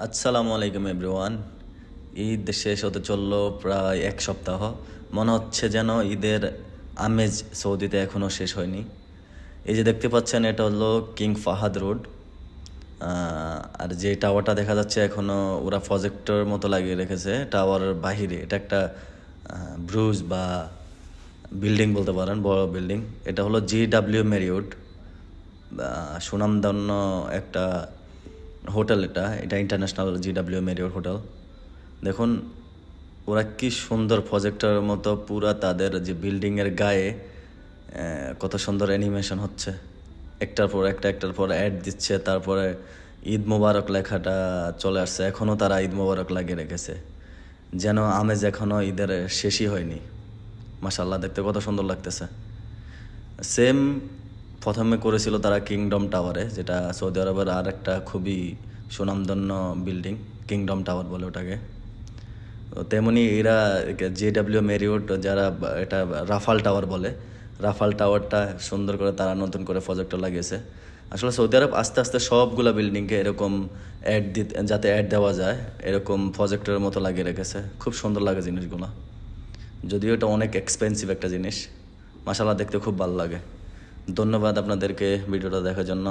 আসসালামু আলাইকুম এভরিওয়ান। ঈদ শেষ হতে চললো প্রায় এক সপ্তাহ। মনে হচ্ছে যেন ঈদের আমেজ সৌদিতে এখনও শেষ হয়নি। এই যে দেখতে পাচ্ছেন, এটা হলো কিং ফাহাদ রোড। আর যে টাওয়ারটা দেখা যাচ্ছে এখনও ওরা প্রজেক্টর মতো লাগিয়ে রেখেছে টাওয়ারের বাহিরে। এটা একটা ব্রুজ বা বিল্ডিং বলতে পারেন, বড় বিল্ডিং। এটা হলো GW ম্যারিয়ট, সুনামধন্য একটা হোটেল। এটা এটা ইন্টারন্যাশনাল GW ম্যারিয়ট হোটেল। দেখুন ওরা কি সুন্দর প্রজেক্টরের মতো পুরা তাদের যে বিল্ডিংয়ের গায়ে কত সুন্দর অ্যানিমেশন হচ্ছে, একটার পর অ্যাড দিচ্ছে। তারপরে ঈদ মোবারক লেখাটা চলে আসছে, এখনও তারা ঈদ মোবারক লাগিয়ে রেখেছে, যেন আমেজ এখনও ঈদের শেষই হয়নি। মাশাআল্লাহ, দেখতে কত সুন্দর লাগতেছে। সেম প্রথমে করেছিল তারা কিংডম টাওয়ারে, যেটা সৌদি আরবের আর একটা খুবই সুনামধন্য বিল্ডিং, কিংডম টাওয়ার বলে ওটাকে। তেমনি এরা GW ম্যারিয়ট, যারা এটা রাফাল টাওয়ার বলে, রাফাল টাওয়ারটা সুন্দর করে তারা নতুন করে প্রজেক্টর লাগিয়েছে। আসলে সৌদি আরব আস্তে আস্তে সবগুলা বিল্ডিংকে এরকম যাতে অ্যাড দেওয়া যায় এরকম প্রজেক্টরের মতো লাগিয়ে রেখেছে। খুব সুন্দর লাগে জিনিসগুলো, যদিও এটা অনেক এক্সপেন্সিভ একটা জিনিস। মাশাআল্লাহ, দেখতে খুব ভালো লাগে। ধন্যবাদ আপনাদেরকে ভিডিওটা দেখার জন্য।